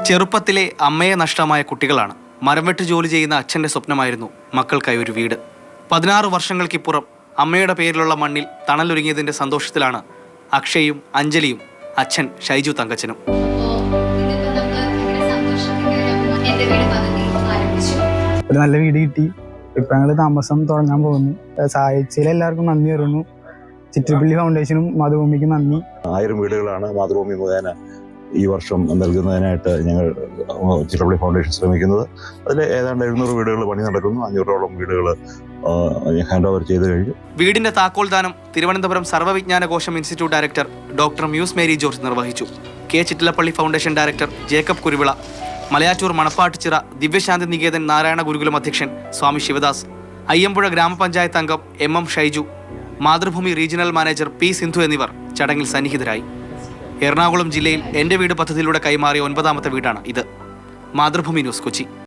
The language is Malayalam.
ചെറുപ്പത്തിലെ അമ്മയെ നഷ്ടമായ കുട്ടികളാണ്. മരംവെട്ട് ജോലി ചെയ്യുന്ന അച്ഛൻ്റെ സ്വപ്നമായിരുന്നു മക്കൾക്കായി ഒരു വീട്. 16 വർഷങ്ങൾക്കിപ്പുറം അമ്മയുടെ പേരിലുള്ള മണ്ണിൽ തണലൊരുങ്ങിയതിൻ്റെ സന്തോഷത്തിലാണ് അക്ഷയും അഞ്ജലിയും അച്ഛൻ ഷൈജു തങ്കച്ചനും. ഒരു നല്ല വീട് കിട്ടി. ഇപ്പം ഞങ്ങൾ താമസം തുടങ്ങാൻ പോകുന്നു. സഹായിച്ചതിൽ എല്ലാവർക്കും നന്ദി പറയുന്നു. ചിറ്റിലപ്പള്ളി ഫൗണ്ടേഷനും മാതൃഭൂമിക്കും നന്ദി. 1000 വീടുകളാണ് മാതൃഭൂമി മുഖേന ഈ വർഷം നൽകുന്നതിനായിട്ട് ഞങ്ങൾ ചിറ്റിലപ്പള്ളി ഫൗണ്ടേഷൻ ശ്രമിക്കുന്നത്. അതിൽ ഏതാണ്ട് 700 വീടുകൾ പണി നടക്കുന്നു. 500ഓളം വീടുകൾ ഹാൻഡ് ഓവർ ചെയ്ത് കഴിഞ്ഞു. വീടിന്റെ താക്കോൽദാനം Thiruvananthapuram Sarvavijnanakosam institute director doctor Muse Mary George നിർവഹിച്ചു. K Chittilappilly foundation director Jacob Kuruvila, Malayattoor Manappattuchira Divyashanti Niketan Narayana Gurukulam അധ്യക്ഷൻ സ്വാമി ശിവദാസ്, അയ്യമ്പുഴ ഗ്രാമപഞ്ചായത്ത് അംഗം MM Shaiju, Mathrubhumi regional manager P Sindhu എന്നിവർ ചടങ്ങിൽ സന്നിഹിതരായി. എറണാകുളം ജില്ലയിൽ എൻ്റെ വീട് പദ്ധതിയിലൂടെ കൈമാറിയ 9ാമത്തെ വീടാണ് ഇത്. മാതൃഭൂമി ന്യൂസ്, കൊച്ചി.